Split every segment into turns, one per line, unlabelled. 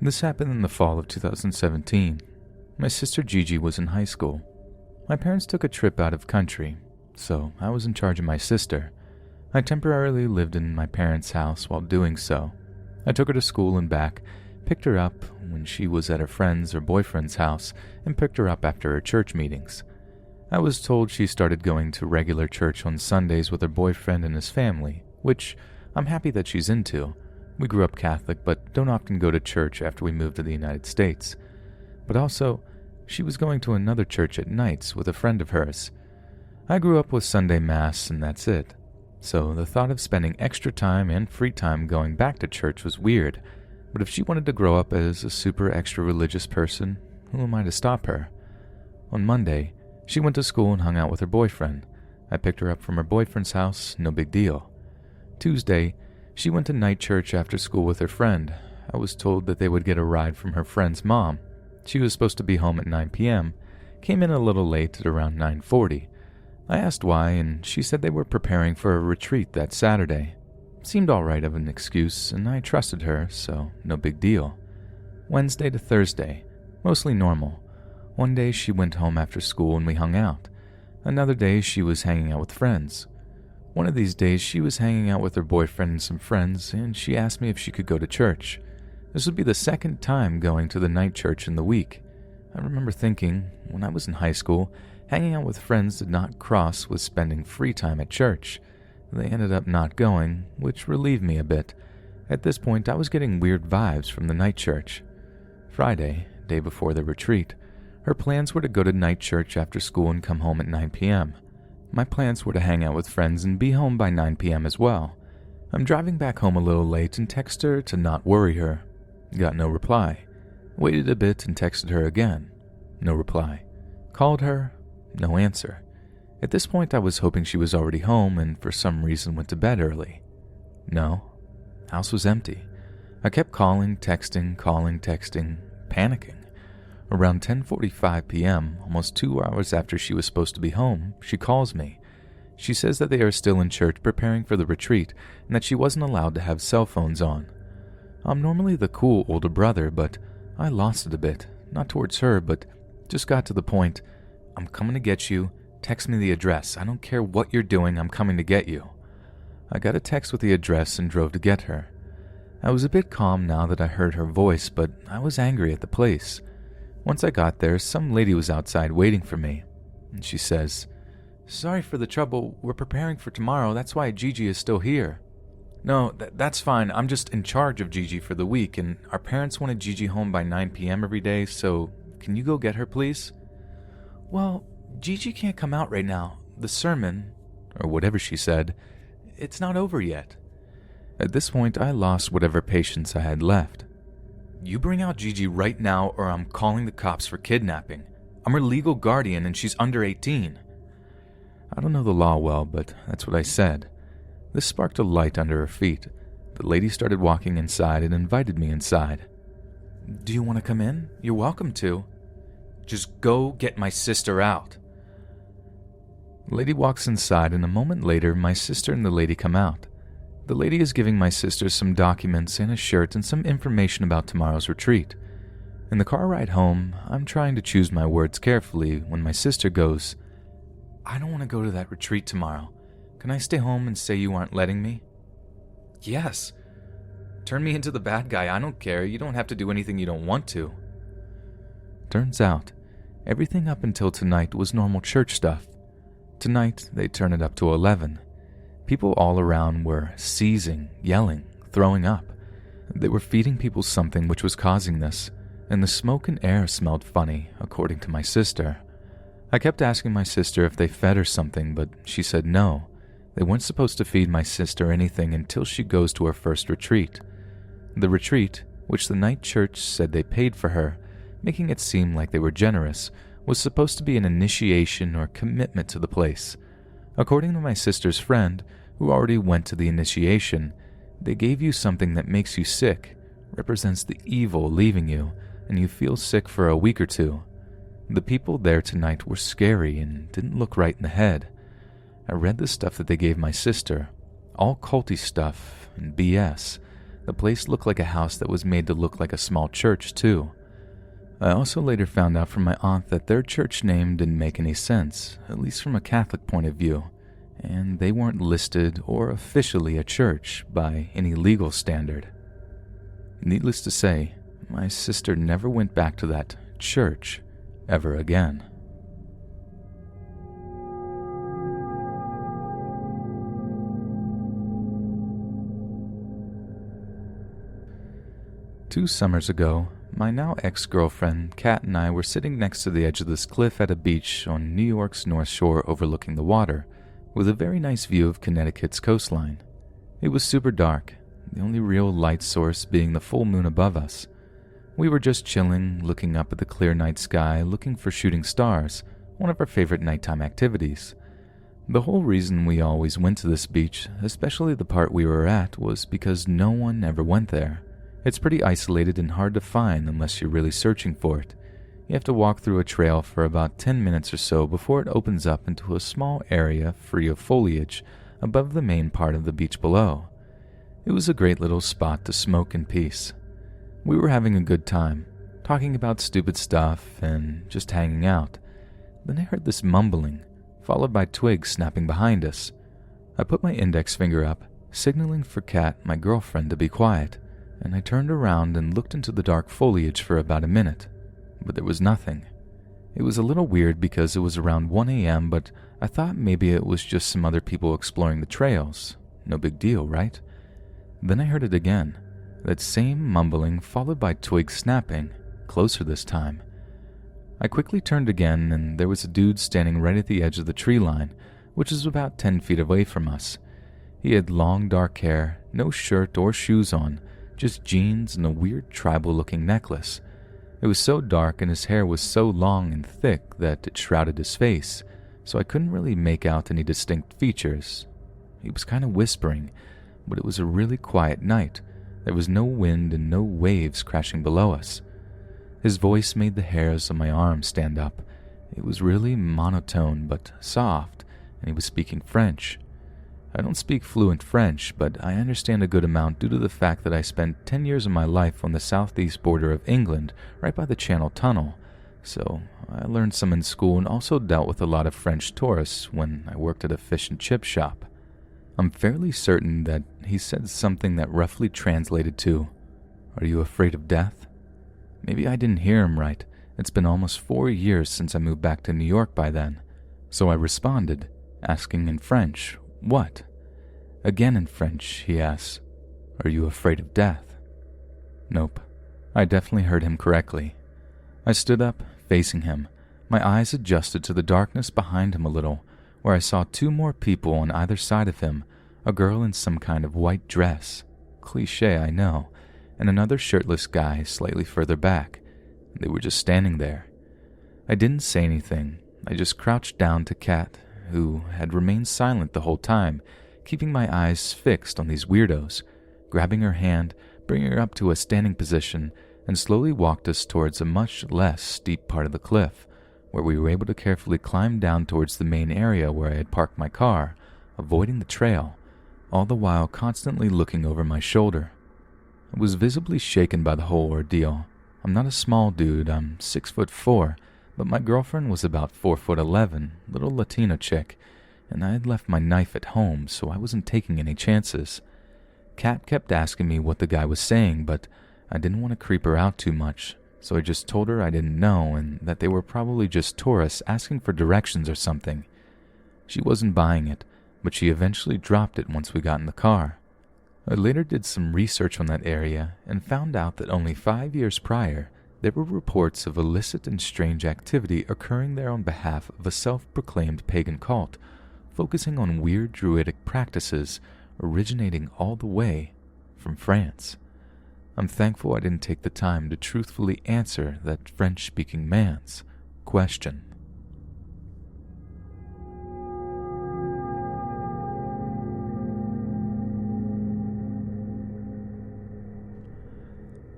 This happened in the fall of 2017. My sister Gigi was in high school. My parents took a trip out of country, so I was in charge of my sister. I temporarily lived in my parents' house while doing so. I took her to school and back, picked her up when she was at her friend's or boyfriend's house, and picked her up after her church meetings. I was told she started going to regular church on Sundays with her boyfriend and his family, which I'm happy that she's into. We grew up Catholic, but don't often go to church after we moved to the United States. But also, she was going to another church at nights with a friend of hers. I grew up with Sunday Mass, and that's it. So the thought of spending extra time and free time going back to church was weird. But if she wanted to grow up as a super extra religious person, who am I to stop her? On Monday, she went to school and hung out with her boyfriend. I picked her up from her boyfriend's house, no big deal. Tuesday, she went to night church after school with her friend. I was told that they would get a ride from her friend's mom. She was supposed to be home at 9 p.m., came in a little late at around 9:40. I asked why, and she said they were preparing for a retreat that Saturday. Seemed alright of an excuse, and I trusted her, so no big deal. Wednesday to Thursday, mostly normal. One day she went home after school and we hung out. Another day she was hanging out with friends. One of these days she was hanging out with her boyfriend and some friends, and she asked me if she could go to church. This would be the second time going to the night church in the week. I remember thinking, when I was in high school, hanging out with friends did not cross with spending free time at church. They ended up not going, which relieved me a bit. At this point, I was getting weird vibes from the night church. Friday, day before the retreat, her plans were to go to night church after school and come home at 9 p.m. My plans were to hang out with friends and be home by 9 p.m. as well. I'm driving back home a little late and text her to not worry her. Got no reply. Waited a bit and texted her again. No reply. Called her. No answer. At this point I was hoping she was already home and for some reason went to bed early. No. House was empty. I kept calling, texting, panicking. Around 10:45 p.m., almost 2 hours after she was supposed to be home, she calls me. She says that they are still in church preparing for the retreat and that she wasn't allowed to have cell phones on. I'm normally the cool older brother, but I lost it a bit. Not towards her, but just got to the point, I'm coming to get you, text me the address. I don't care what you're doing, I'm coming to get you. I got a text with the address and drove to get her. I was a bit calm now that I heard her voice, but I was angry at the place. Once I got there, some lady was outside waiting for me, and she says, "Sorry for the trouble, we're preparing for tomorrow, that's why Gigi is still here." "No, that's fine, I'm just in charge of Gigi for the week, and our parents wanted Gigi home by 9 p.m. every day, so can you go get her, please?" "Well, Gigi can't come out right now. The sermon," or whatever she said, "it's not over yet." At this point, I lost whatever patience I had left. "You bring out Gigi right now or I'm calling the cops for kidnapping. I'm her legal guardian and she's under 18. I don't know the law well, but that's what I said. This sparked a light under her feet. The lady started walking inside and invited me inside. "Do you want to come in? You're welcome to." "Just go get my sister out." The lady walks inside and a moment later my sister and the lady come out. The lady is giving my sister some documents and a shirt and some information about tomorrow's retreat. In the car ride home, I'm trying to choose my words carefully when my sister goes, "I don't want to go to that retreat tomorrow. Can I stay home and say you aren't letting me?" "Yes. Turn me into the bad guy, I don't care. You don't have to do anything you don't want to." Turns out, everything up until tonight was normal church stuff. Tonight, they turn it up to 11. People all around were seizing, yelling, throwing up. They were feeding people something which was causing this, and the smoke and air smelled funny, according to my sister. I kept asking my sister if they fed her something, but she said no. They weren't supposed to feed my sister anything until she goes to her first retreat. The retreat, which the night church said they paid for her, making it seem like they were generous, was supposed to be an initiation or commitment to the place. According to my sister's friend, who already went to the initiation, they gave you something that makes you sick, represents the evil leaving you, and you feel sick for a week or two. The people there tonight were scary and didn't look right in the head. I read the stuff that they gave my sister, all culty stuff and BS. The place looked like a house that was made to look like a small church, too. I also later found out from my aunt that their church name didn't make any sense, at least from a Catholic point of view, and they weren't listed or officially a church by any legal standard. Needless to say, my sister never went back to that church ever again. Two summers ago, my now ex-girlfriend, Kat, and I were sitting next to the edge of this cliff at a beach on New York's North Shore overlooking the water, with a very nice view of Connecticut's coastline. It was super dark, the only real light source being the full moon above us. We were just chilling, looking up at the clear night sky, looking for shooting stars, one of our favorite nighttime activities. The whole reason we always went to this beach, especially the part we were at, was because no one ever went there. It's pretty isolated and hard to find unless you're really searching for it. You have to walk through a trail for about 10 minutes or so before it opens up into a small area free of foliage above the main part of the beach below. It was a great little spot to smoke in peace. We were having a good time, talking about stupid stuff and just hanging out. Then I heard this mumbling, followed by twigs snapping behind us. I put my index finger up, signaling for Kat, my girlfriend, to be quiet, and I turned around and looked into the dark foliage for about a minute, but there was nothing. It was a little weird because it was around 1 a.m., but I thought maybe it was just some other people exploring the trails. No big deal, right? Then I heard it again, that same mumbling followed by twigs snapping, closer this time. I quickly turned again, and there was a dude standing right at the edge of the tree line, which is about 10 feet away from us. He had long dark hair, no shirt or shoes on, just jeans and a weird tribal-looking necklace. It was so dark and his hair was so long and thick that it shrouded his face, so I couldn't really make out any distinct features. He was kind of whispering, but it was a really quiet night. There was no wind and no waves crashing below us. His voice made the hairs on my arm stand up. It was really monotone but soft, and he was speaking French. I don't speak fluent French, but I understand a good amount due to the fact that I spent 10 years of my life on the southeast border of England, right by the Channel Tunnel, so I learned some in school and also dealt with a lot of French tourists when I worked at a fish and chip shop. I'm fairly certain that he said something that roughly translated to, "Are you afraid of death?" Maybe I didn't hear him right. It's been almost 4 years since I moved back to New York by then, so I responded, asking in French, "What?" Again in French, he asked, "Are you afraid of death?" Nope, I definitely heard him correctly. I stood up, facing him. My eyes adjusted to the darkness behind him a little, where I saw 2 more people on either side of him, a girl in some kind of white dress, cliché I know, and another shirtless guy slightly further back. They were just standing there. I didn't say anything. I just crouched down to Kat, who had remained silent the whole time, keeping my eyes fixed on these weirdos, grabbing her hand, bringing her up to a standing position, and slowly walked us towards a much less steep part of the cliff, where we were able to carefully climb down towards the main area where I had parked my car, avoiding the trail, all the while constantly looking over my shoulder. I was visibly shaken by the whole ordeal. I'm not a small dude, I'm 6'4", but my girlfriend was about 4'11", little Latina chick, and I had left my knife at home, so I wasn't taking any chances. Kat kept asking me what the guy was saying, but I didn't want to creep her out too much, so I just told her I didn't know and that they were probably just tourists asking for directions or something. She wasn't buying it, but she eventually dropped it once we got in the car. I later did some research on that area and found out that only 5 years prior, there were reports of illicit and strange activity occurring there on behalf of a self-proclaimed pagan cult, focusing on weird druidic practices originating all the way from France. I'm thankful I didn't take the time to truthfully answer that French-speaking man's question.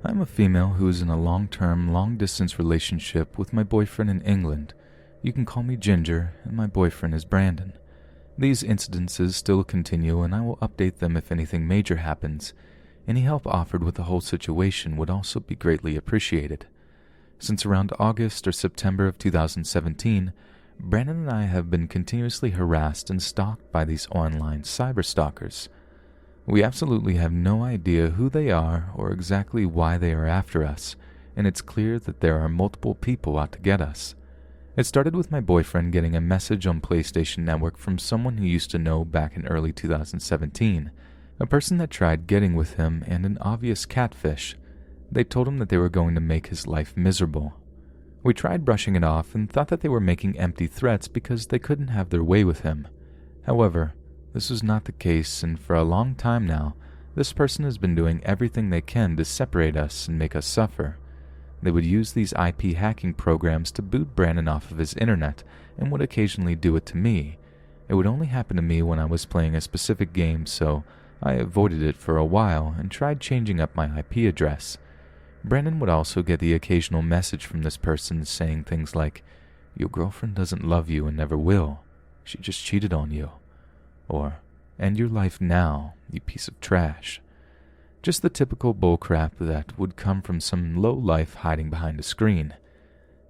I'm a female who is in a long-term, long-distance relationship with my boyfriend in England. You can call me Ginger, and my boyfriend is Brandon. These incidences still continue, and I will update them if anything major happens. Any help offered with the whole situation would also be greatly appreciated. Since around August or September of 2017, Brandon and I have been continuously harassed and stalked by these online cyberstalkers. We absolutely have no idea who they are or exactly why they are after us, and it's clear that there are multiple people out to get us. It started with my boyfriend getting a message on PlayStation Network from someone he used to know back in early 2017, a person that tried getting with him and an obvious catfish. They told him that they were going to make his life miserable. We tried brushing it off and thought that they were making empty threats because they couldn't have their way with him. However, this was not the case, and for a long time now, this person has been doing everything they can to separate us and make us suffer. They would use these IP hacking programs to boot Brandon off of his internet and would occasionally do it to me. It would only happen to me when I was playing a specific game, so I avoided it for a while and tried changing up my IP address. Brandon would also get the occasional message from this person saying things like, "Your girlfriend doesn't love you and never will. She just cheated on you." Or, "End your life now, you piece of trash." Just the typical bullcrap that would come from some low-life hiding behind a screen.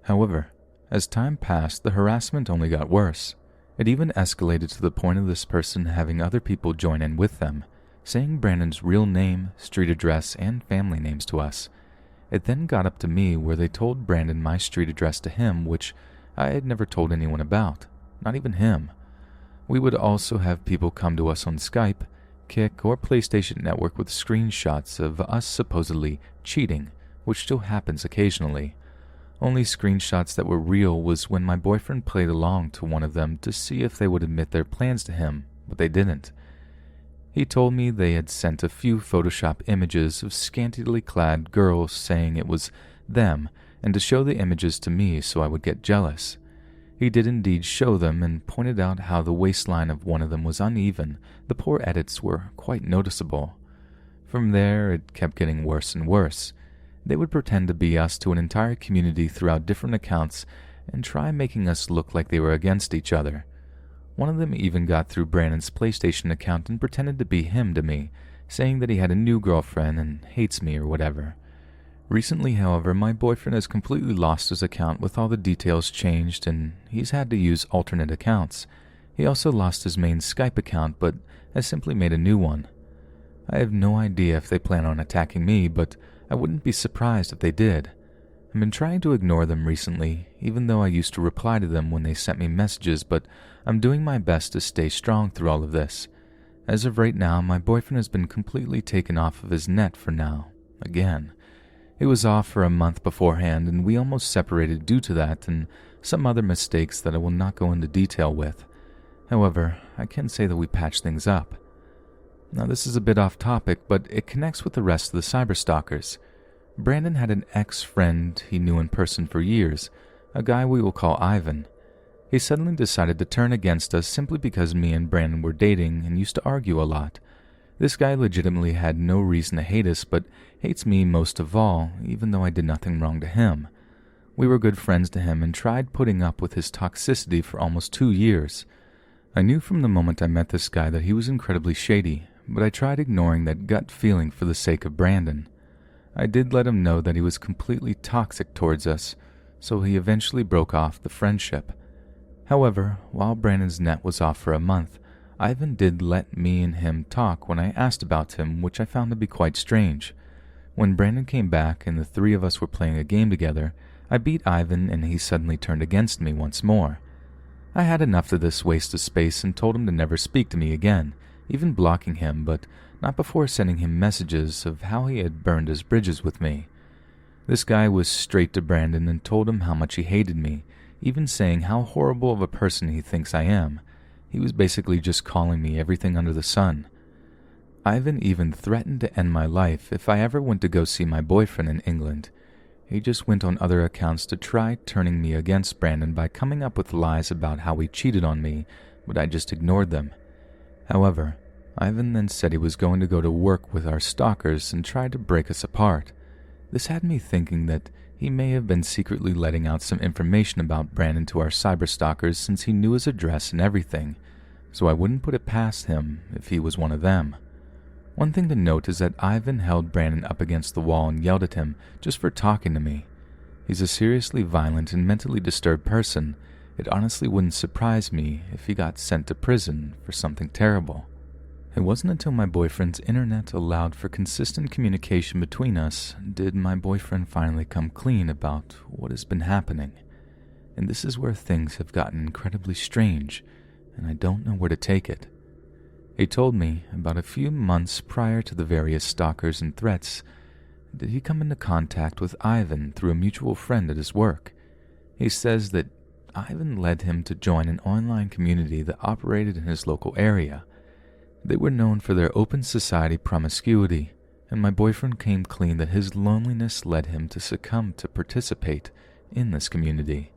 However, as time passed, the harassment only got worse. It even escalated to the point of this person having other people join in with them, saying Brandon's real name, street address, and family names to us. It then got up to me where they told Brandon my street address to him, which I had never told anyone about, not even him. We would also have people come to us on Skype, Kick, or PlayStation Network with screenshots of us supposedly cheating, which still happens occasionally. Only screenshots that were real was when my boyfriend played along to one of them to see if they would admit their plans to him, but they didn't. He told me they had sent a few Photoshop images of scantily clad girls saying it was them, and to show the images to me so I would get jealous. He did indeed show them and pointed out how the waistline of one of them was uneven. The poor edits were quite noticeable. From there, it kept getting worse and worse. They would pretend to be us to an entire community throughout different accounts and try making us look like they were against each other. One of them even got through Brandon's PlayStation account and pretended to be him to me, saying that he had a new girlfriend and hates me or whatever. Recently, however, my boyfriend has completely lost his account with all the details changed, and he's had to use alternate accounts. He also lost his main Skype account, but has simply made a new one. I have no idea if they plan on attacking me, but I wouldn't be surprised if they did. I've been trying to ignore them recently, even though I used to reply to them when they sent me messages, but I'm doing my best to stay strong through all of this. As of right now, my boyfriend has been completely taken off of his net for now, again. He was off for a month beforehand, and we almost separated due to that and some other mistakes that I will not go into detail with. However, I can say that we patched things up. Now, this is a bit off topic, but it connects with the rest of the cyberstalkers. Brandon had an ex-friend he knew in person for years, a guy we will call Ivan. He suddenly decided to turn against us simply because me and Brandon were dating and used to argue a lot. This guy legitimately had no reason to hate us, but hates me most of all, even though I did nothing wrong to him. We were good friends to him and tried putting up with his toxicity for almost 2 years. I knew from the moment I met this guy that he was incredibly shady, but I tried ignoring that gut feeling for the sake of Brandon. I did let him know that he was completely toxic towards us, so he eventually broke off the friendship. However, while Brandon's net was off for a month, Ivan did let me and him talk when I asked about him, which I found to be quite strange. When Brandon came back and the three of us were playing a game together, I beat Ivan and he suddenly turned against me once more. I had enough of this waste of space and told him to never speak to me again, even blocking him, but not before sending him messages of how he had burned his bridges with me. This guy was straight to Brandon and told him how much he hated me, even saying how horrible of a person he thinks I am. He was basically just calling me everything under the sun. Ivan even threatened to end my life if I ever went to go see my boyfriend in England. He just went on other accounts to try turning me against Brandon by coming up with lies about how he cheated on me, but I just ignored them. However, Ivan then said he was going to go to work with our stalkers and tried to break us apart. This had me thinking that he may have been secretly letting out some information about Brandon to our cyberstalkers since he knew his address and everything, so I wouldn't put it past him if he was one of them. One thing to note is that Ivan held Brandon up against the wall and yelled at him just for talking to me. He's a seriously violent and mentally disturbed person. It honestly wouldn't surprise me if he got sent to prison for something terrible. It wasn't until my boyfriend's internet allowed for consistent communication between us did my boyfriend finally come clean about what has been happening. And this is where things have gotten incredibly strange, and I don't know where to take it. He told me about a few months prior to the various stalkers and threats that he come into contact with Ivan through a mutual friend at his work. He says that Ivan led him to join an online community that operated in his local area. They were known for their open society promiscuity, and my boyfriend came clean that his loneliness led him to succumb to participate in this community.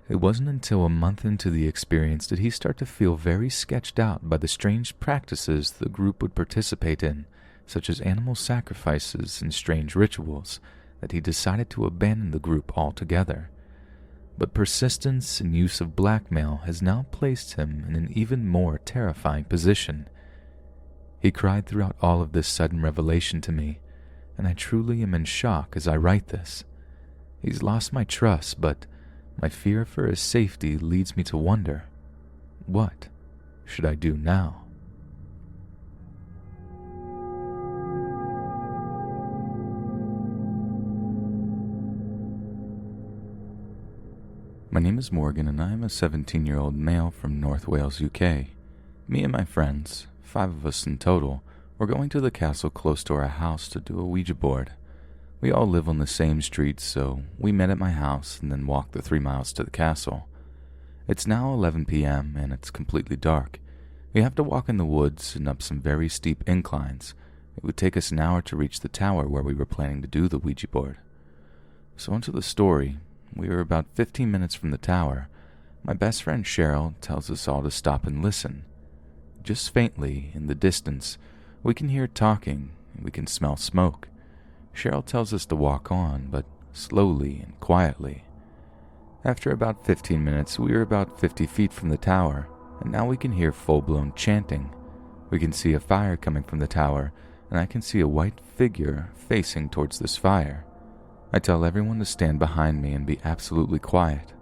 It wasn't until a month into the experience did he start to feel very sketched out by the strange practices the group would participate in, such as animal sacrifices and strange rituals, that he decided to abandon the group altogether. But persistence and use of blackmail has now placed him in an even more terrifying position. He cried throughout all of this sudden revelation to me, and I truly am in shock as I write this. He's lost my trust, but my fear for his safety leads me to wonder, what should I do now? My name is Morgan and I am a 17-year-old male from North Wales, UK. Me and my friends, 5 of us in total, were going to the castle close to our house to do a Ouija board. We all live on the same street, so we met at my house and then walked the 3 miles to the castle. It's now 11 p.m. and it's completely dark. We have to walk in the woods and up some very steep inclines. It would take us an hour to reach the tower where we were planning to do the Ouija board. So onto the story. We were about 15 minutes from the tower. My best friend Cheryl tells us all to stop and listen. Just faintly, in the distance, we can hear talking and we can smell smoke. Cheryl tells us to walk on, but slowly and quietly. After about 15 minutes, we were about 50 feet from the tower, and now we can hear full-blown chanting. We can see a fire coming from the tower, and I can see a white figure facing towards this fire. I tell everyone to stand behind me and be absolutely quiet.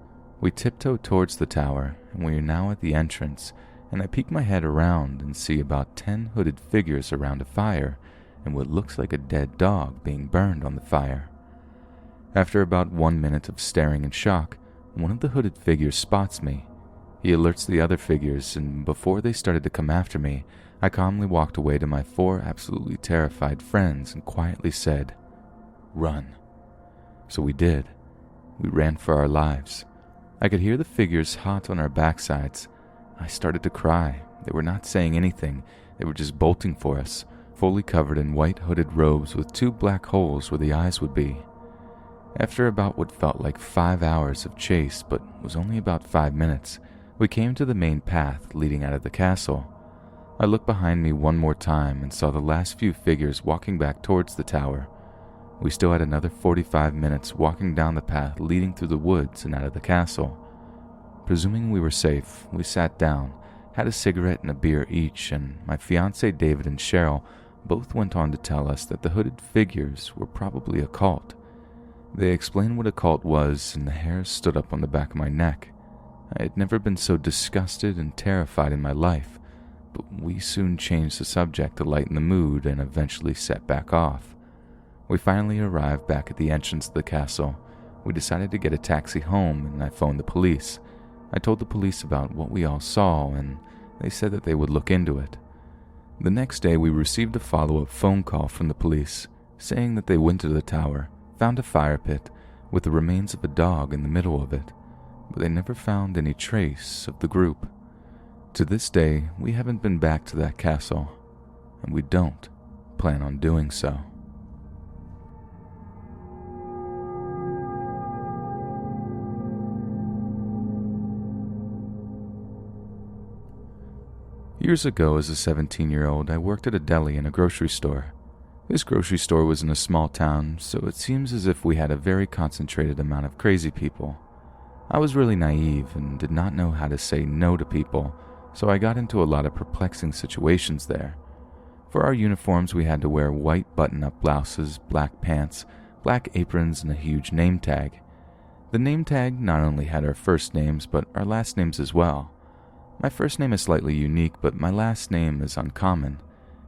We tiptoe towards the tower, and we are now at the entrance, and I peek my head around and see about 10 hooded figures around a fire, and what looks like a dead dog being burned on the fire. After about 1 minute of staring in shock, one of the hooded figures spots me. He alerts the other figures, and before they started to come after me, I calmly walked away to my 4 absolutely terrified friends and quietly said, "Run." So we did. We ran for our lives. I could hear the figures hot on our backsides. I started to cry. They were not saying anything. They were just bolting for us, fully covered in white hooded robes with 2 black holes where the eyes would be. After about what felt like 5 hours of chase, but was only about 5 minutes, we came to the main path leading out of the castle. I looked behind me one more time and saw the last few figures walking back towards the tower. We still had another 45 minutes walking down the path leading through the woods and out of the castle. Presuming we were safe, we sat down, had a cigarette and a beer each, and my fiancé David and Cheryl both went on to tell us that the hooded figures were probably a cult. They explained what a cult was, and the hairs stood up on the back of my neck. I had never been so disgusted and terrified in my life, but we soon changed the subject to lighten the mood and eventually set back off. We finally arrived back at the entrance of the castle. We decided to get a taxi home, and I phoned the police. I told the police about what we all saw, and they said that they would look into it. The next day, we received a follow-up phone call from the police, saying that they went to the tower, found a fire pit with the remains of a dog in the middle of it, but they never found any trace of the group. To this day, we haven't been back to that castle, and we don't plan on doing so. Years ago, as a 17-year-old, I worked at a deli in a grocery store. This grocery store was in a small town, so it seems as if we had a very concentrated amount of crazy people. I was really naive and did not know how to say no to people, so I got into a lot of perplexing situations there. For our uniforms, we had to wear white button-up blouses, black pants, black aprons, and a huge name tag. The name tag not only had our first names, but our last names as well. My first name is slightly unique, but my last name is uncommon.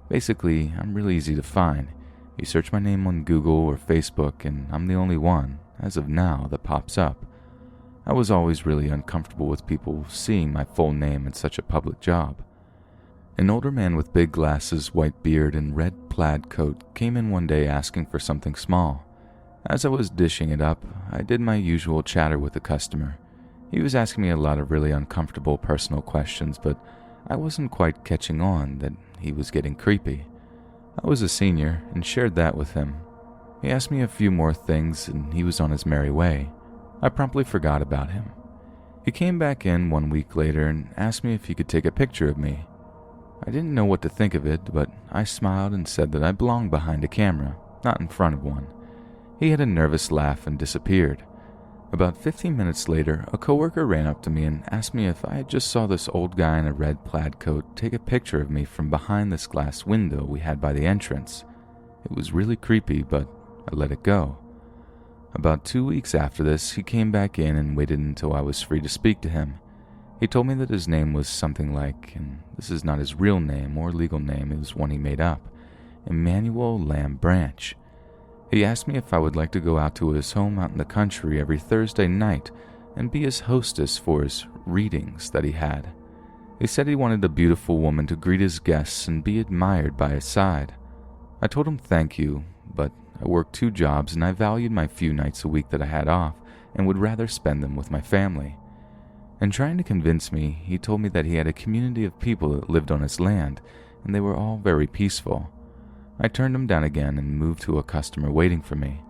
Basically, I'm really easy to find. You search my name on Google or Facebook, and I'm the only one, as of now, that pops up. I was always really uncomfortable with people seeing my full name in such a public job. An older man with big glasses, white beard, and red plaid coat came in one day asking for something small. As I was dishing it up, I did my usual chatter with the customer. He was asking me a lot of really uncomfortable personal questions, but I wasn't quite catching on that he was getting creepy. I was a senior and shared that with him. He asked me a few more things and he was on his merry way. I promptly forgot about him. He came back in 1 week later and asked me if he could take a picture of me. I didn't know what to think of it, but I smiled and said that I belonged behind a camera, not in front of one. He had a nervous laugh and disappeared. About 15 minutes later, a coworker ran up to me and asked me if I had just saw this old guy in a red plaid coat take a picture of me from behind this glass window we had by the entrance. It was really creepy, but I let it go. About 2 weeks after this, he came back in and waited until I was free to speak to him. He told me that his name was something like, and this is not his real name or legal name, it was one he made up, Emmanuel Lamb Branch. He asked me if I would like to go out to his home out in the country every Thursday night and be his hostess for his readings that he had. He said he wanted a beautiful woman to greet his guests and be admired by his side. I told him thank you, but I worked 2 jobs and I valued my few nights a week that I had off and would rather spend them with my family. In trying to convince me, he told me that he had a community of people that lived on his land and they were all very peaceful. I turned him down again and moved to a customer waiting for me.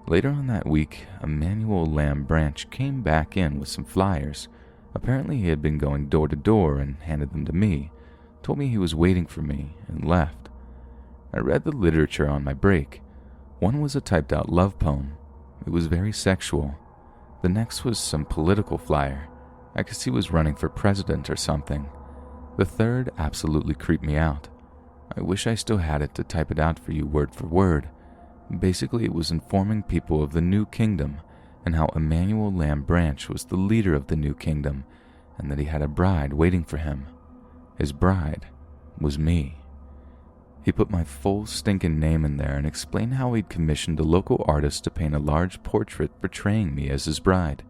Later on that week, Emmanuel Lamb Branch came back in with some flyers. Apparently he had been going door to door and handed them to me, told me he was waiting for me, and left. I read the literature on my break. One was a typed out love poem. It was very sexual. The next was some political flyer. I could see he was running for president or something. The third absolutely creeped me out. I wish I still had it to type it out for you word for word. Basically, it was informing people of the new kingdom and how Emmanuel Lamb Branch was the leader of the new kingdom and that he had a bride waiting for him. His bride was me. He put my full stinking name in there and explained how he'd commissioned a local artist to paint a large portrait portraying me as his bride.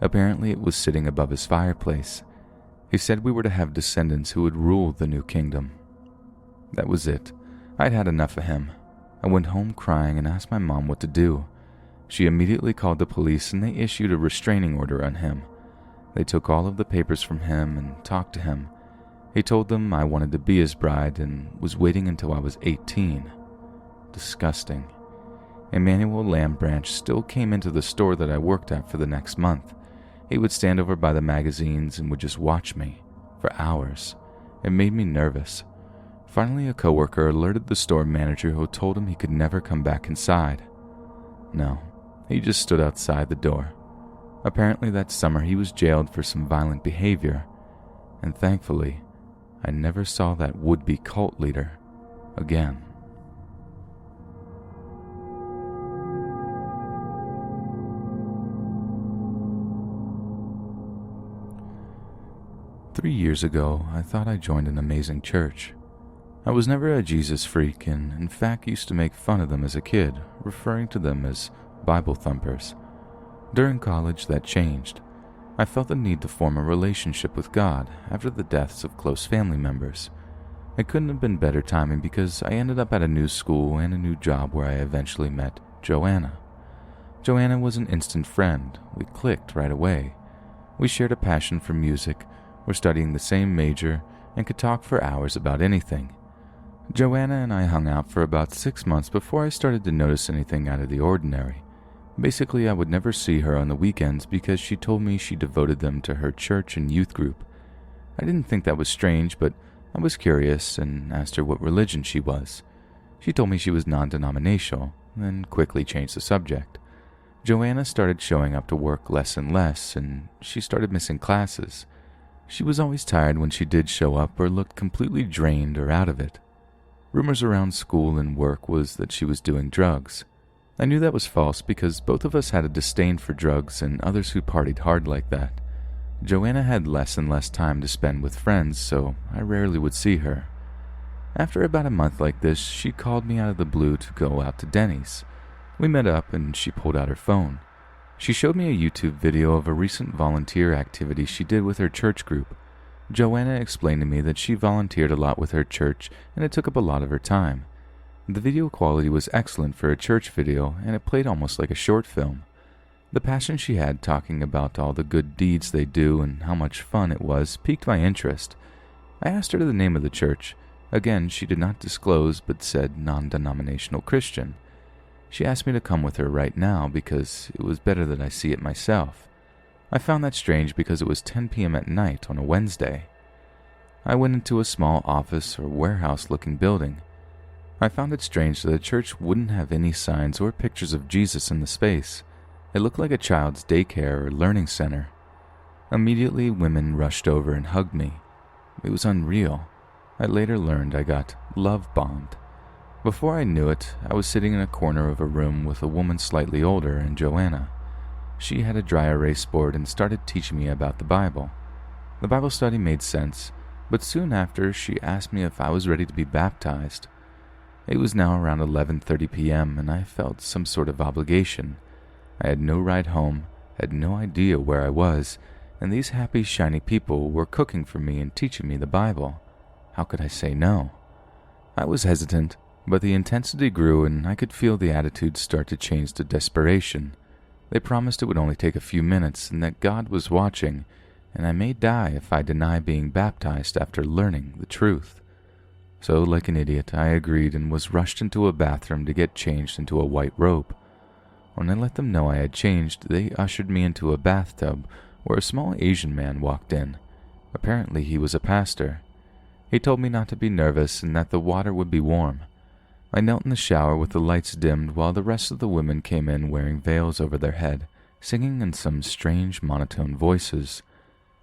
Apparently, it was sitting above his fireplace. He said we were to have descendants who would rule the new kingdom. That was it. I'd had enough of him. I went home crying and asked my mom what to do. She immediately called the police and they issued a restraining order on him. They took all of the papers from him and talked to him. He told them I wanted to be his bride and was waiting until I was 18. Disgusting. Emmanuel Lamb Branch still came into the store that I worked at for the next month. He would stand over by the magazines and would just watch me for hours. It made me nervous. Finally, a coworker alerted the store manager who told him he could never come back inside. No, he just stood outside the door. Apparently that summer he was jailed for some violent behavior, and thankfully, I never saw that would-be cult leader again. "3 years ago, I thought I joined an amazing church. I was never a Jesus freak and in fact used to make fun of them as a kid, referring to them as Bible thumpers. During college, that changed. I felt the need to form a relationship with God after the deaths of close family members. It couldn't have been better timing because I ended up at a new school and a new job where I eventually met Joanna. Joanna was an instant friend. We clicked right away. We shared a passion for music, were studying the same major, and could talk for hours about anything. Joanna and I hung out for about 6 months before I started to notice anything out of the ordinary. Basically, I would never see her on the weekends because she told me she devoted them to her church and youth group. I didn't think that was strange, but I was curious and asked her what religion she was. She told me she was non-denominational, then quickly changed the subject. Joanna started showing up to work less and less, and she started missing classes. She was always tired when she did show up or looked completely drained or out of it. Rumors around school and work was that she was doing drugs. I knew that was false because both of us had a disdain for drugs and others who partied hard like that. Joanna had less and less time to spend with friends, so I rarely would see her. After about a month like this, she called me out of the blue to go out to Denny's. We met up and she pulled out her phone. She showed me a YouTube video of a recent volunteer activity she did with her church group. Joanna explained to me that she volunteered a lot with her church and it took up a lot of her time. The video quality was excellent for a church video and it played almost like a short film. The passion she had talking about all the good deeds they do and how much fun it was piqued my interest. I asked her the name of the church. Again, she did not disclose but said non-denominational Christian. She asked me to come with her right now because it was better that I see it myself. I found that strange because it was 10 p.m. at night on a Wednesday. I went into a small office or warehouse-looking building. I found it strange that the church wouldn't have any signs or pictures of Jesus in the space. It looked like a child's daycare or learning center. Immediately, women rushed over and hugged me. It was unreal. I later learned I got love-bombed. Before I knew it, I was sitting in a corner of a room with a woman slightly older and Joanna. She had a dry erase board and started teaching me about the Bible. The Bible study made sense, but soon after she asked me if I was ready to be baptized. It was now around 11:30 p.m. and I felt some sort of obligation. I had no ride home, had no idea where I was, and these happy, shiny people were cooking for me and teaching me the Bible. How could I say no? I was hesitant, but the intensity grew and I could feel the attitude start to change to desperation. They promised it would only take a few minutes and that God was watching, and I may die if I deny being baptized after learning the truth. So, like an idiot, I agreed and was rushed into a bathroom to get changed into a white robe. When I let them know I had changed, they ushered me into a bathtub where a small Asian man walked in. Apparently he was a pastor. He told me not to be nervous and that the water would be warm. I knelt in the shower with the lights dimmed while the rest of the women came in wearing veils over their head, singing in some strange monotone voices.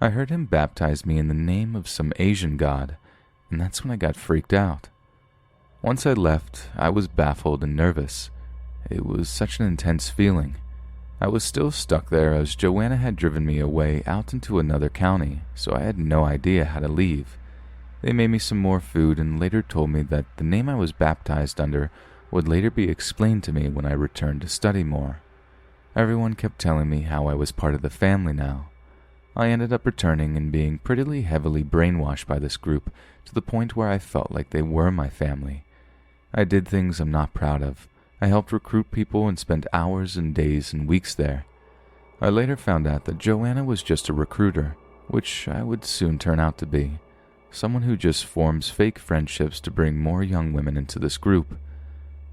I heard him baptize me in the name of some Asian god, and that's when I got freaked out. Once I left, I was baffled and nervous. It was such an intense feeling. I was still stuck there as Joanna had driven me away out into another county, so I had no idea how to leave. They made me some more food and later told me that the name I was baptized under would later be explained to me when I returned to study more. Everyone kept telling me how I was part of the family now. I ended up returning and being pretty heavily brainwashed by this group to the point where I felt like they were my family. I did things I'm not proud of. I helped recruit people and spent hours and days and weeks there. I later found out that Joanna was just a recruiter, which I would soon turn out to be. Someone who just forms fake friendships to bring more young women into this group.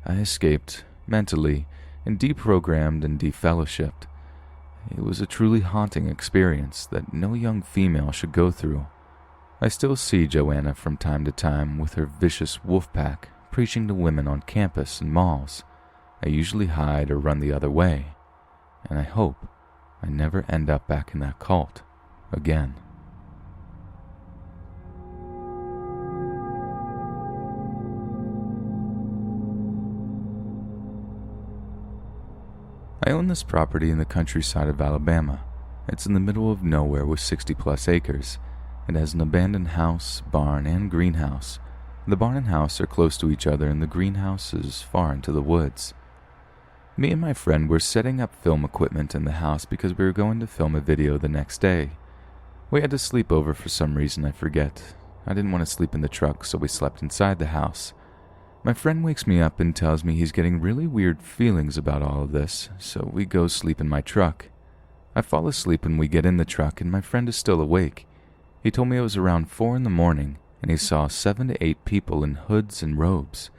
I escaped, mentally, and deprogrammed and defellowshipped. It was a truly haunting experience that no young female should go through. I still see Joanna from time to time with her vicious wolf pack preaching to women on campus and malls. I usually hide or run the other way, and I hope I never end up back in that cult again. I own this property in the countryside of Alabama. It's in the middle of nowhere with 60-plus acres. It has an abandoned house, barn, and greenhouse. The barn and house are close to each other and the greenhouse is far into the woods. Me and my friend were setting up film equipment in the house because we were going to film a video the next day. We had to sleep over for some reason I forget. I didn't want to sleep in the truck, so we slept inside the house. My friend wakes me up and tells me he's getting really weird feelings about all of this, so we go sleep in my truck. I fall asleep when we get in the truck and my friend is still awake. He told me it was around 4 a.m. and he saw 7 to 8 people in hoods and robes.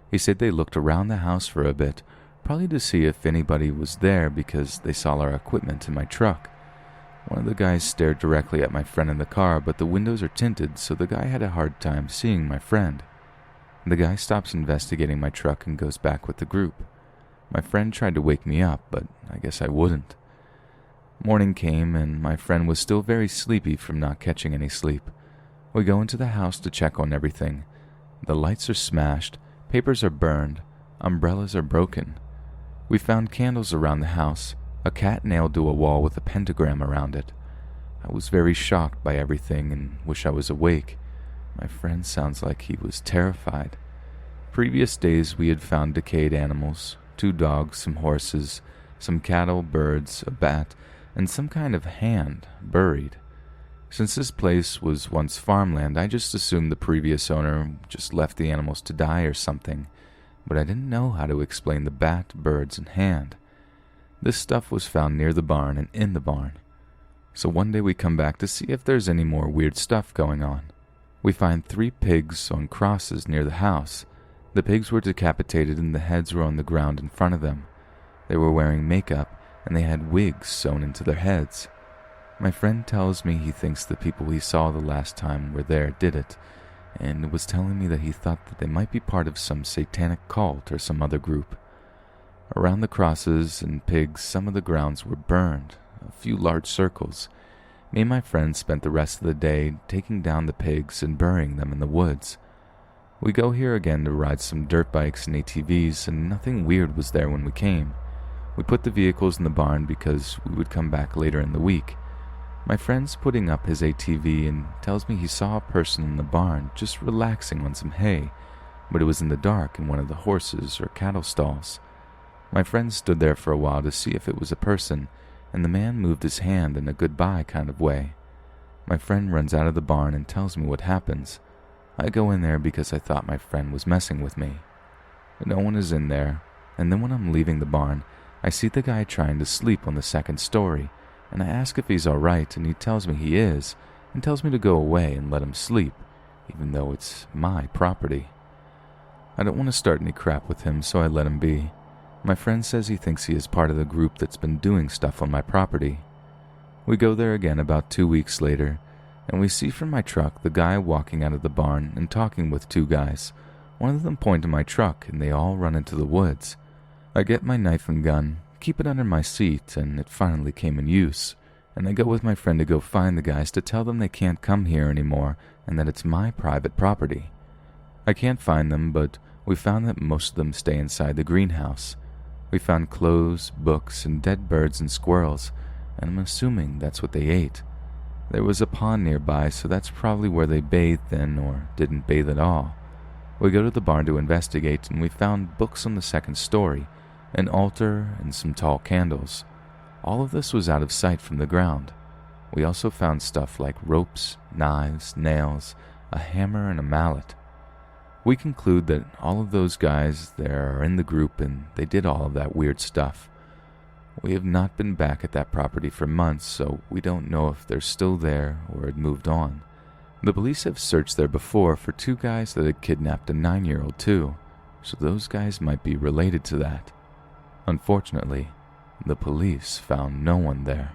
He said they looked around the house for a bit, probably to see if anybody was there because they saw our equipment in my truck. One of the guys stared directly at my friend in the car, but the windows are tinted, so the guy had a hard time seeing my friend. The guy stops investigating my truck and goes back with the group. My friend tried to wake me up, but I guess I wouldn't. Morning came and my friend was still very sleepy from not catching any sleep. We go into the house to check on everything. The lights are smashed, papers are burned, umbrellas are broken. We found candles around the house, a cat nailed to a wall with a pentagram around it. I was very shocked by everything and wish I was awake. My friend sounds like he was terrified. Previous days we had found decayed animals, 2 dogs, some horses, some cattle, birds, a bat, and some kind of hand buried. Since this place was once farmland, I just assumed the previous owner just left the animals to die or something, but I didn't know how to explain the bat, birds, and hand. This stuff was found near the barn and in the barn. So one day we come back to see if there's any more weird stuff going on. We find 3 pigs on crosses near the house. The pigs were decapitated and the heads were on the ground in front of them. They were wearing makeup and they had wigs sewn into their heads. My friend tells me he thinks the people he saw the last time were there did it, and was telling me that he thought that they might be part of some satanic cult or some other group. Around the crosses and pigs, some of the grounds were burned, a few large circles. Me and my friend spent the rest of the day taking down the pigs and burying them in the woods. We go here again to ride some dirt bikes and ATVs, and nothing weird was there when we came. We put the vehicles in the barn because we would come back later in the week. My friend's putting up his ATV and tells me he saw a person in the barn just relaxing on some hay, but it was in the dark in one of the horses or cattle stalls. My friend stood there for a while to see if it was a person, and the man moved his hand in a goodbye kind of way. My friend runs out of the barn and tells me what happens. I go in there because I thought my friend was messing with me. No one is in there, and then when I'm leaving the barn, I see the guy trying to sleep on the 2nd story, and I ask if he's alright, and he tells me he is, and tells me to go away and let him sleep, even though it's my property. I don't want to start any crap with him, so I let him be. My friend says he thinks he is part of the group that's been doing stuff on my property. We go there again about 2 weeks later, and we see from my truck the guy walking out of the barn and talking with 2 guys. One of them point to my truck, and they all run into the woods. I get my knife and gun, keep it under my seat, and it finally came in use, and I go with my friend to go find the guys to tell them they can't come here anymore and that it's my private property. I can't find them, but we found that most of them stay inside the greenhouse. We found clothes, books, and dead birds and squirrels, and I'm assuming that's what they ate. There was a pond nearby, so that's probably where they bathed then or didn't bathe at all. We go to the barn to investigate, and we found books on the 2nd story, an altar, and some tall candles. All of this was out of sight from the ground. We also found stuff like ropes, knives, nails, a hammer, and a mallet. We conclude that all of those guys there are in the group and they did all of that weird stuff. We have not been back at that property for months, so we don't know if they're still there or had moved on. The police have searched there before for 2 guys that had kidnapped a 9-year-old too, so those guys might be related to that. Unfortunately, the police found no one there.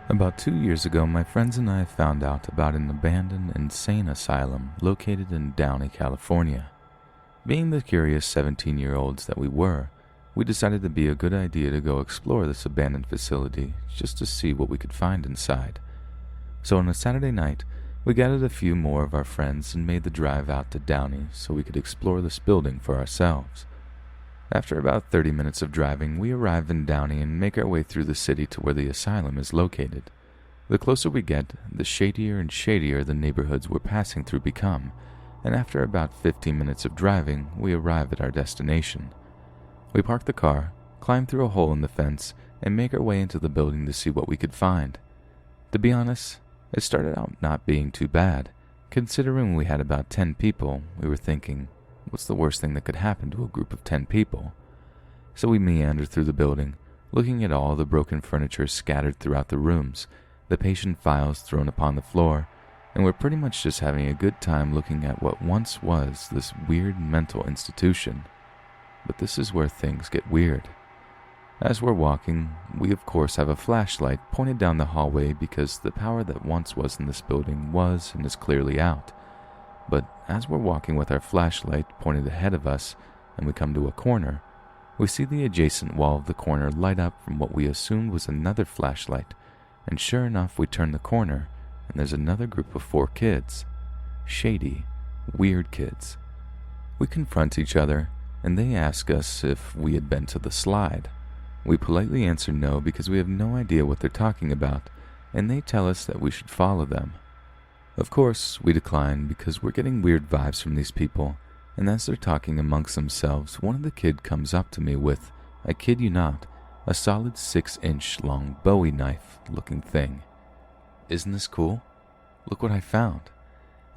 About 2 years ago, my friends and I found out about an abandoned insane asylum located in Downey, California. Being the curious 17-year-olds that we were, we decided it'd be a good idea to go explore this abandoned facility just to see what we could find inside. So on a Saturday night, we gathered a few more of our friends and made the drive out to Downey so we could explore this building for ourselves. After about 30 minutes of driving, we arrive in Downey and make our way through the city to where the asylum is located. The closer we get, the shadier and shadier the neighborhoods we're passing through become, and after about 15 minutes of driving, we arrive at our destination. We park the car, climb through a hole in the fence, and make our way into the building to see what we could find. To be honest, it started out not being too bad. Considering we had about 10 people, we were thinking, what's the worst thing that could happen to a group of 10 people? So we meander through the building, looking at all the broken furniture scattered throughout the rooms, the patient files thrown upon the floor, and we're pretty much just having a good time looking at what once was this weird mental institution. But this is where things get weird. As we're walking, we of course have a flashlight pointed down the hallway because the power that once was in this building was and is clearly out. But as we're walking with our flashlight pointed ahead of us and we come to a corner, We see the adjacent wall of the corner light up from what we assumed was another flashlight, and sure enough we turn the corner and there's another group of 4 kids. Shady, weird kids. We confront each other and they ask us if we had been to the slide. We politely answer no because we have no idea what they're talking about, and they tell us that we should follow them. Of course, we decline because we're getting weird vibes from these people, and as they're talking amongst themselves, one of the kids comes up to me with, I kid you not, a solid 6-inch long Bowie knife looking thing. Isn't this cool? Look what I found.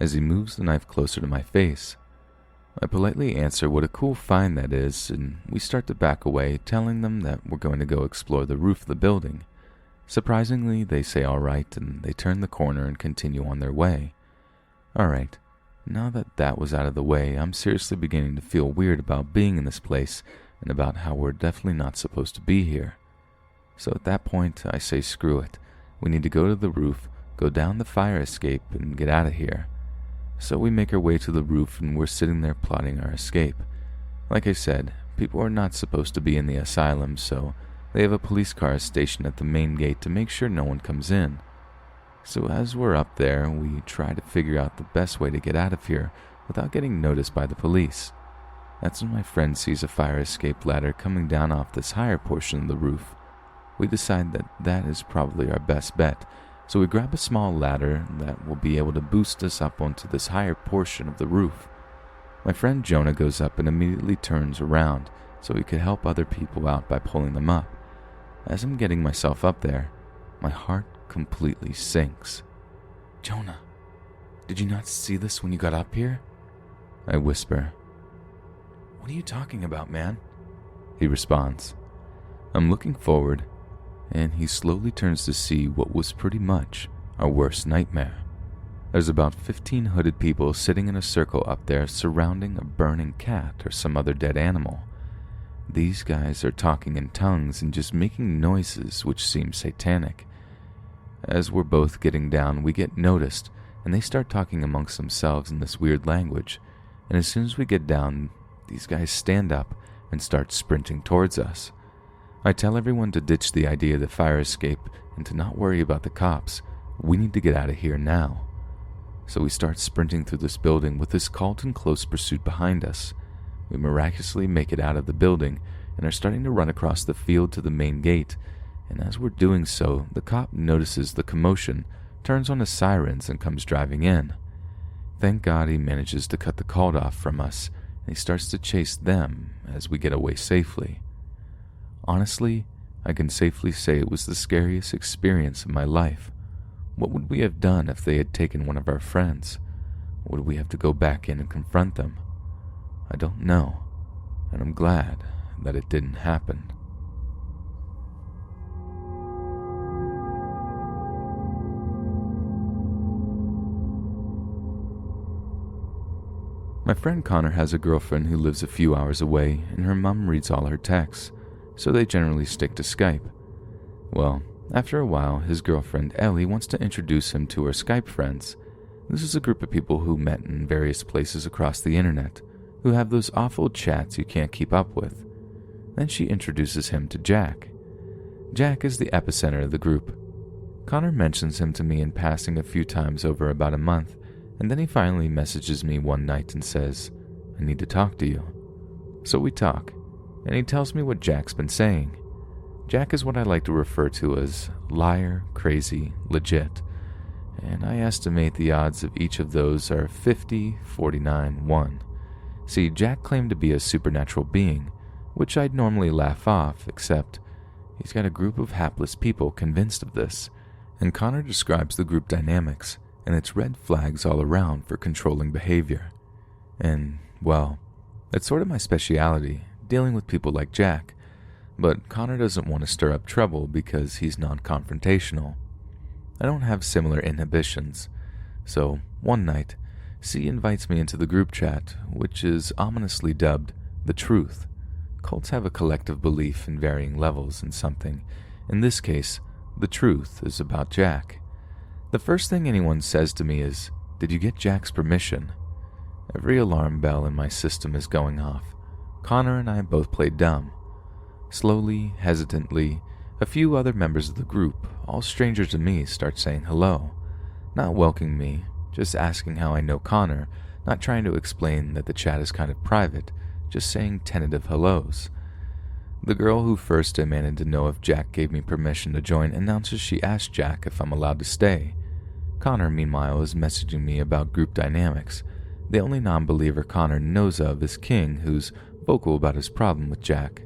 As he moves the knife closer to my face, I politely answer what a cool find that is, and we start to back away, telling them that we're going to go explore the roof of the building. Surprisingly, they say all right, and they turn the corner and continue on their way. All right, now that that was out of the way, I'm seriously beginning to feel weird about being in this place and about how we're definitely not supposed to be here. So at that point, I say screw it. We need to go to the roof, go down the fire escape, and get out of here. So we make our way to the roof and we're sitting there plotting our escape. Like I said, people are not supposed to be in the asylum, so they have a police car stationed at the main gate to make sure no one comes in. So as we're up there, we try to figure out the best way to get out of here without getting noticed by the police. That's when my friend sees a fire escape ladder coming down off this higher portion of the roof. We decide that that is probably our best bet, so we grab a small ladder that will be able to boost us up onto this higher portion of the roof. My friend Jonah goes up and immediately turns around so he could help other people out by pulling them up. As I'm getting myself up there, my heart completely sinks. Jonah, did you not see this when you got up here? I whisper. What are you talking about, man? He responds. I'm looking forward, and he slowly turns to see what was pretty much our worst nightmare. There's about 15 hooded people sitting in a circle up there surrounding a burning cat or some other dead animal. These guys are talking in tongues and just making noises which seem satanic. As we're both getting down, we get noticed, and they start talking amongst themselves in this weird language, and as soon as we get down, these guys stand up and start sprinting towards us. I tell everyone to ditch the idea of the fire escape and to not worry about the cops. We need to get out of here now. So we start sprinting through this building with this cult in close pursuit behind us. We miraculously make it out of the building and are starting to run across the field to the main gate, and as we're doing so, the cop notices the commotion, turns on his sirens, and comes driving in. Thank God he manages to cut the cult off from us, and he starts to chase them as we get away safely. Honestly, I can safely say it was the scariest experience of my life. What would we have done if they had taken one of our friends? Would we have to go back in and confront them? I don't know, and I'm glad that it didn't happen. My friend Connor has a girlfriend who lives a few hours away, and her mom reads all her texts, so they generally stick to Skype. Well, after a while, his girlfriend Ellie wants to introduce him to her Skype friends. This is a group of people who met in various places across the internet, who have those awful chats you can't keep up with. Then she introduces him to Jack. Jack is the epicenter of the group. Connor mentions him to me in passing a few times over about a month, and then he finally messages me one night and says, I need to talk to you. So we talk, and he tells me what Jack's been saying. Jack is what I like to refer to as liar, crazy, legit, and I estimate the odds of each of those are 50, 49, 1. See, Jack claimed to be a supernatural being, which I'd normally laugh off, except he's got a group of hapless people convinced of this, and Connor describes the group dynamics, and it's red flags all around for controlling behavior. And, well, that's sort of my speciality, dealing with people like Jack, but Connor doesn't want to stir up trouble because he's non-confrontational. I don't have similar inhibitions, so one night, C invites me into the group chat, which is ominously dubbed The Truth. Cults have a collective belief in varying levels in something. In this case, the truth is about Jack. The first thing anyone says to me is, did you get Jack's permission? Every alarm bell in my system is going off. Connor and I both play dumb. Slowly, hesitantly, a few other members of the group, all strangers to me, start saying hello. Not welcoming me, just asking how I know Connor, not trying to explain that the chat is kind of private, just saying tentative hellos. The girl who first demanded to know if Jack gave me permission to join announces she asked Jack if I'm allowed to stay. Connor, meanwhile, is messaging me about group dynamics. The only non-believer Connor knows of is King, who's vocal about his problem with Jack.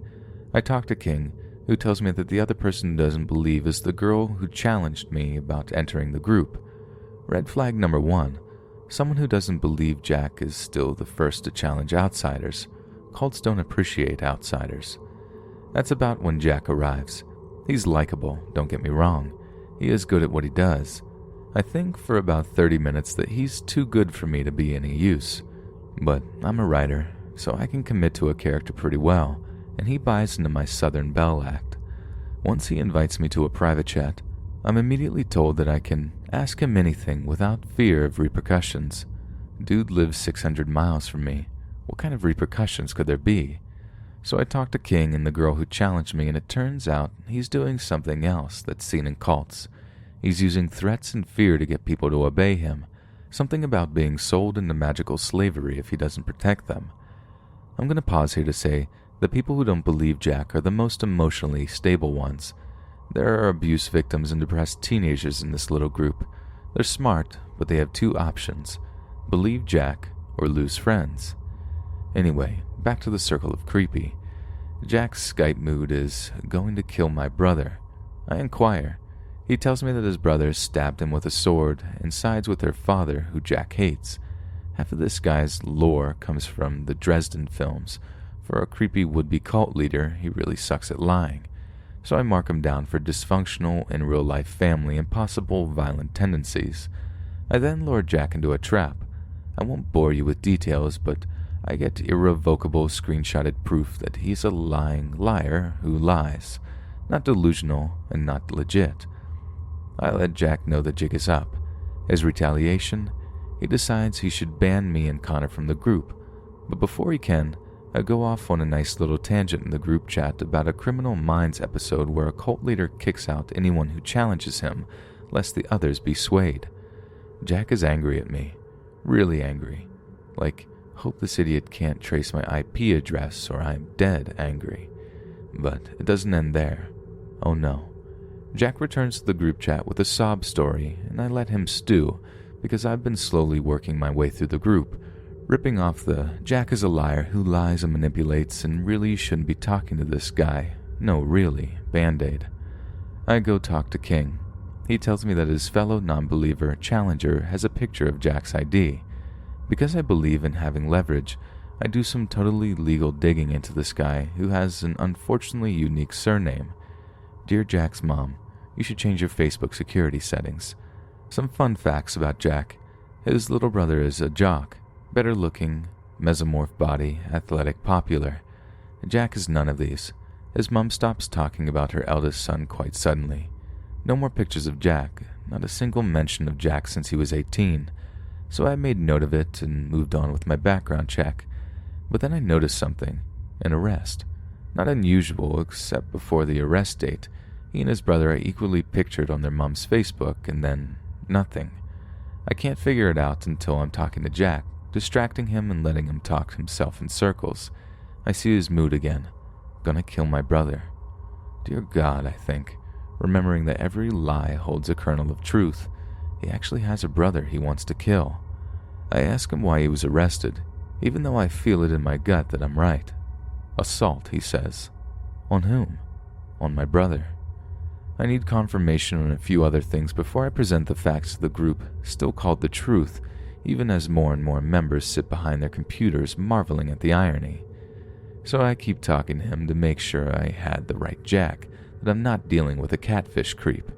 I talk to King, who tells me that the other person who doesn't believe is the girl who challenged me about entering the group. Red flag number 1. Someone who doesn't believe Jack is still the first to challenge outsiders. Cults don't appreciate outsiders. That's about when Jack arrives. He's likable, don't get me wrong. He is good at what he does. I think for about 30 minutes that he's too good for me to be any use. But I'm a writer, so I can commit to a character pretty well, and he buys into my Southern Belle act. Once he invites me to a private chat, I'm immediately told that I can ask him anything without fear of repercussions. Dude lives 600 miles from me. What kind of repercussions could there be? So I talk to King and the girl who challenged me, and it turns out he's doing something else that's seen in cults. He's using threats and fear to get people to obey him. Something about being sold into magical slavery if he doesn't protect them. I'm going to pause here to say the people who don't believe Jack are the most emotionally stable ones. There are abuse victims and depressed teenagers in this little group. They're smart, but they have 2 options: believe Jack or lose friends. Anyway, back to the circle of creepy. Jack's Skype mood is going to kill my brother. I inquire. He tells me that his brother stabbed him with a sword and sides with their father, who Jack hates. Half of this guy's lore comes from the Dresden films. For a creepy would-be cult leader, he really sucks at lying. So I mark him down for dysfunctional in real-life family and possible violent tendencies. I then lure Jack into a trap. I won't bore you with details, but I get irrevocable screenshotted proof that he's a lying liar who lies. Not delusional and not legit. I let Jack know the jig is up. As retaliation, he decides he should ban me and Connor from the group. But before he can, I go off on a nice little tangent in the group chat about a Criminal Minds episode where a cult leader kicks out anyone who challenges him, lest the others be swayed. Jack is angry at me. Really angry. Like, hope this idiot can't trace my IP address or I'm dead angry. But it doesn't end there. Oh no. Jack returns to the group chat with a sob story, and I let him stew, because I've been slowly working my way through the group, ripping off the Jack is a liar who lies and manipulates and really shouldn't be talking to this guy. No, really, Band-Aid. I go talk to King. He tells me that his fellow non-believer challenger has a picture of Jack's ID. Because I believe in having leverage, I do some totally legal digging into this guy who has an unfortunately unique surname. Dear Jack's mom, you should change your Facebook security settings. Some fun facts about Jack. His little brother is a jock, better looking, mesomorph body, athletic, popular. Jack is none of these. His mom stops talking about her eldest son quite suddenly. No more pictures of Jack, not a single mention of Jack since he was 18. So I made note of it and moved on with my background check. But then I noticed something, an arrest. Not unusual, except before the arrest date, he and his brother are equally pictured on their mom's Facebook, and then nothing. I can't figure it out until I'm talking to Jack, distracting him and letting him talk himself in circles. I see his mood again. Gonna kill my brother. Dear God, I think, remembering that every lie holds a kernel of truth. He actually has a brother he wants to kill. I ask him why he was arrested, even though I feel it in my gut that I'm right. Assault, he says. On whom? On my brother. I need confirmation on a few other things before I present the facts to the group, still called the truth, even as more and more members sit behind their computers marveling at the irony. So I keep talking to him to make sure I had the right Jack, that I'm not dealing with a catfish creep.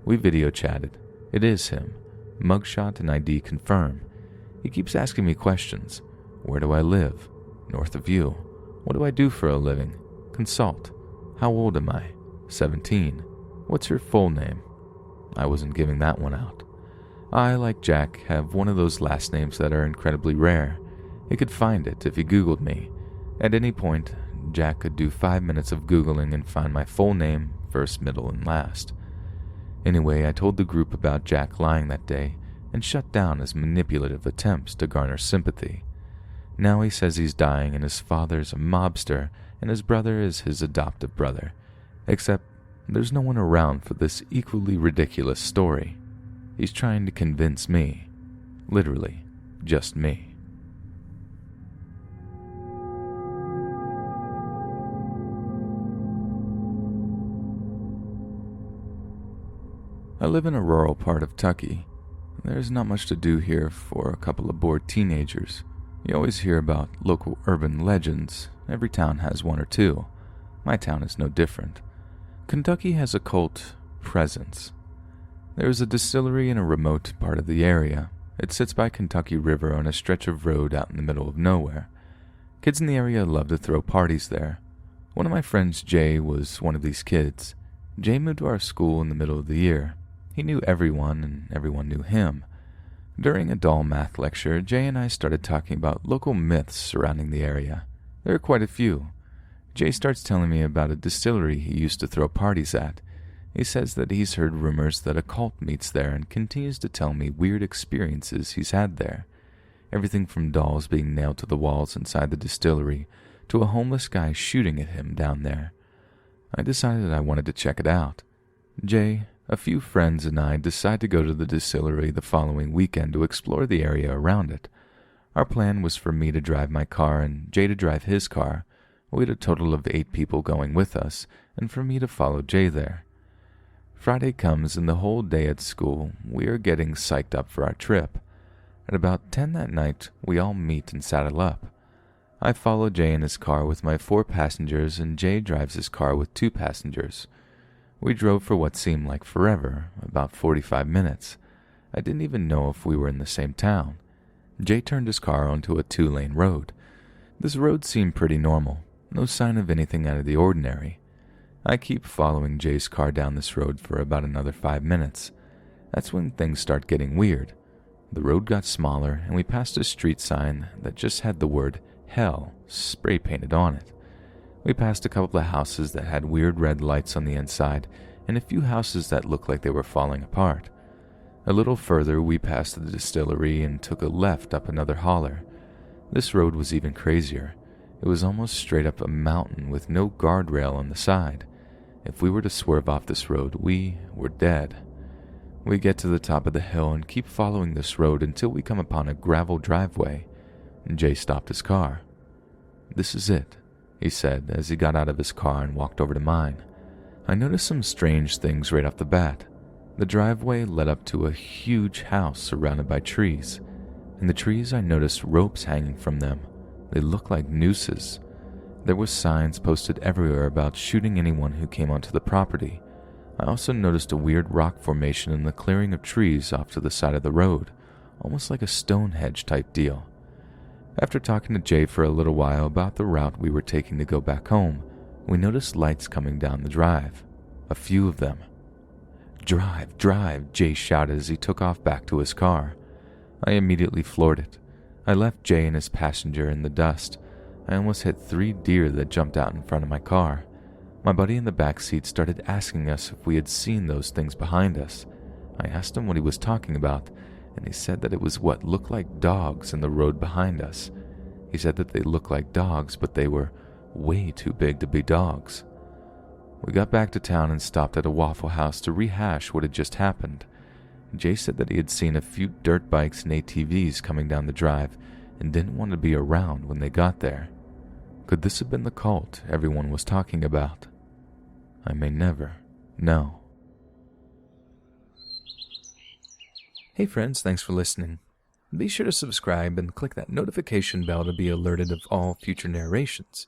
We video chatted. It is him. Mugshot and ID confirm. He keeps asking me questions. Where do I live? North of you. What do I do for a living? Consult. How old am I? 17. What's your full name? I wasn't giving that one out. I, like Jack, have one of those last names that are incredibly rare. He could find it if he Googled me. At any point, Jack could do 5 minutes of Googling and find my full name, first, middle, and last. Anyway, I told the group about Jack lying that day and shut down his manipulative attempts to garner sympathy. Now he says he's dying and his father's a mobster and his brother is his adoptive brother, except there's no one around for this equally ridiculous story. He's trying to convince me, literally, just me. I live in a rural part of Tucky. There's not much to do here for a couple of bored teenagers. You always hear about local urban legends. Every town has one or two. My town is no different. Kentucky has a cult presence. There is a distillery in a remote part of the area. It sits by Kentucky River on a stretch of road out in the middle of nowhere. Kids in the area love to throw parties there. One of my friends, Jay, was one of these kids. Jay moved to our school in the middle of the year. He knew everyone, and everyone knew him. During a dull math lecture, Jay and I started talking about local myths surrounding the area. There are quite a few. Jay starts telling me about a distillery he used to throw parties at. He says that he's heard rumors that a cult meets there and continues to tell me weird experiences he's had there. Everything from dolls being nailed to the walls inside the distillery to a homeless guy shooting at him down there. I decided I wanted to check it out. Jay, a few friends, and I decide to go to the distillery the following weekend to explore the area around it. Our plan was for me to drive my car and Jay to drive his car. We had a total of 8 people going with us, and for me to follow Jay there. Friday comes, and the whole day at school, we are getting psyched up for our trip. At about 10 that night, we all meet and saddle up. I follow Jay in his car with my 4 passengers, and Jay drives his car with 2 passengers. We drove for what seemed like forever, about 45 minutes. I didn't even know if we were in the same town. Jay turned his car onto a 2-lane road. This road seemed pretty normal, no sign of anything out of the ordinary. I keep following Jay's car down this road for about another 5 minutes. That's when things start getting weird. The road got smaller, and we passed a street sign that just had the word Hell spray painted on it. We passed a couple of houses that had weird red lights on the inside, and a few houses that looked like they were falling apart. A little further, we passed the distillery and took a left up another holler. This road was even crazier. It was almost straight up a mountain with no guardrail on the side. If we were to swerve off this road, we were dead. We get to the top of the hill and keep following this road until we come upon a gravel driveway. Jay stopped his car. "This is it," he said as he got out of his car and walked over to mine. I noticed some strange things right off the bat. The driveway led up to a huge house surrounded by trees. In the trees I noticed ropes hanging from them. They looked like nooses. There were signs posted everywhere about shooting anyone who came onto the property. I also noticed a weird rock formation in the clearing of trees off to the side of the road, almost like a Stonehenge type deal. After talking to Jay for a little while about the route we were taking to go back home, we noticed lights coming down the drive. A few of them. "Drive, drive," Jay shouted as he took off back to his car. I immediately floored it. I left Jay and his passenger in the dust. I almost hit 3 deer that jumped out in front of my car. My buddy in the back seat started asking us if we had seen those things behind us. I asked him what he was talking about, and he said that it was what looked like dogs in the road behind us. He said that they looked like dogs, but they were way too big to be dogs. We got back to town and stopped at a Waffle House to rehash what had just happened. Jay said that he had seen a few dirt bikes and ATVs coming down the drive and didn't want to be around when they got there. Could this have been the cult everyone was talking about? I may never know. Hey friends, thanks for listening. Be sure to subscribe and click that notification bell to be alerted of all future narrations.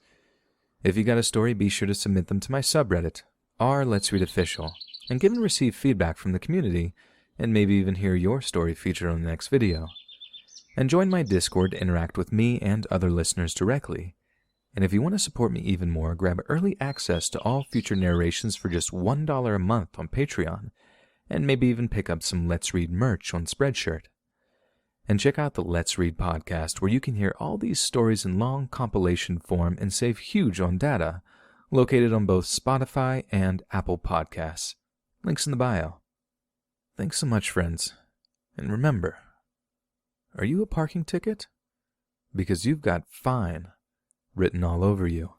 If you got a story, be sure to submit them to my subreddit, r/letsreadofficial, and give and receive feedback from the community, and maybe even hear your story featured on the next video. And join my Discord to interact with me and other listeners directly. And if you want to support me even more, grab early access to all future narrations for just $1 a month on Patreon, and maybe even pick up some Let's Read merch on Spreadshirt. And check out the Let's Read podcast, where you can hear all these stories in long compilation form and save huge on data, located on both Spotify and Apple Podcasts. Links in the bio. Thanks so much, friends. And remember, are you a parking ticket? Because you've got fine written all over you.